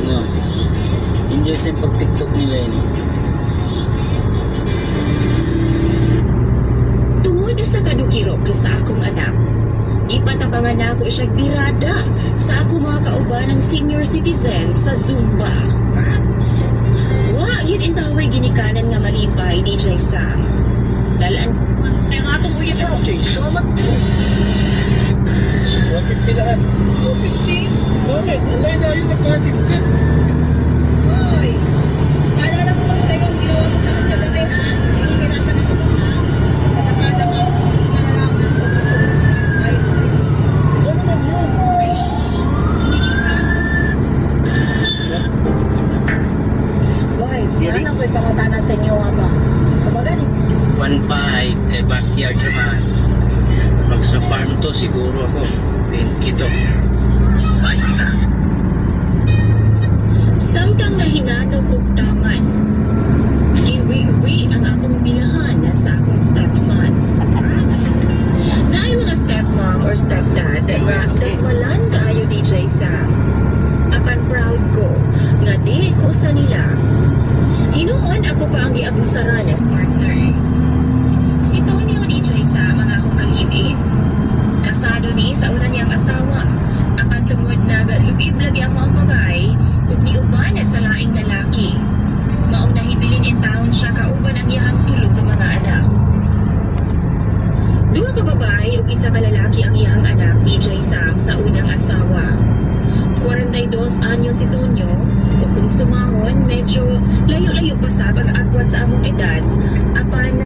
No. Enjoy sa pag-tiktok nila yun. Tungod sa kadukiro ka sa akong anak, ipatabangan na ako siya birada sa ako mga kauban ng senior citizen sa Zumba. Wa, yun intaway ginikanan nga malipay, DJ Sam. Dalaan ay nga itong uyan sa DJ Sam. Bakit pilaan? Bakit di? Bakit? Alay na yung nagpatik ka. Hoy, naalala mo lang sa'yo ang ginawa mo sa akin kagabi, ha? Nahihirapan ako doon, ha? Pagkakada mo, malalaman ko. Ay, Ano naman yun? ay, hindi ka. Boys, ano ko'y pangutana sa inyo nga ba? Kumbaga ni 1.5 kay backyard naman. Pag sa farm to siguro ako 20 to. Bye na. Samtang nahinano kong taman, iwi-iwi ang akong bilahan na sa akong stepson. Dahil mga stepmom or stepdad nga dasmalan kaayo DJ Sam. Apan proud ko nga di ko sa nila. Hinuon ako pa ang iabusaran as partner. Si Tony o DJ Sam ang akong ka-live-in. Kasado ni sa una niyang asawa. Apan tungod na lugib lagi ang mga babay ug niuban sa laing lalaki. Maong nahibilin in town siya kauban ang iyang tulog ng mga anak. Duha ka babae ug isa ka lalaki ang iyang anak, DJ Sam, sa unang asawa. 42 anyo si Tonyo, ug kung sumahon, medyo layo-layo pa sa pag-agwat sa among edad, apan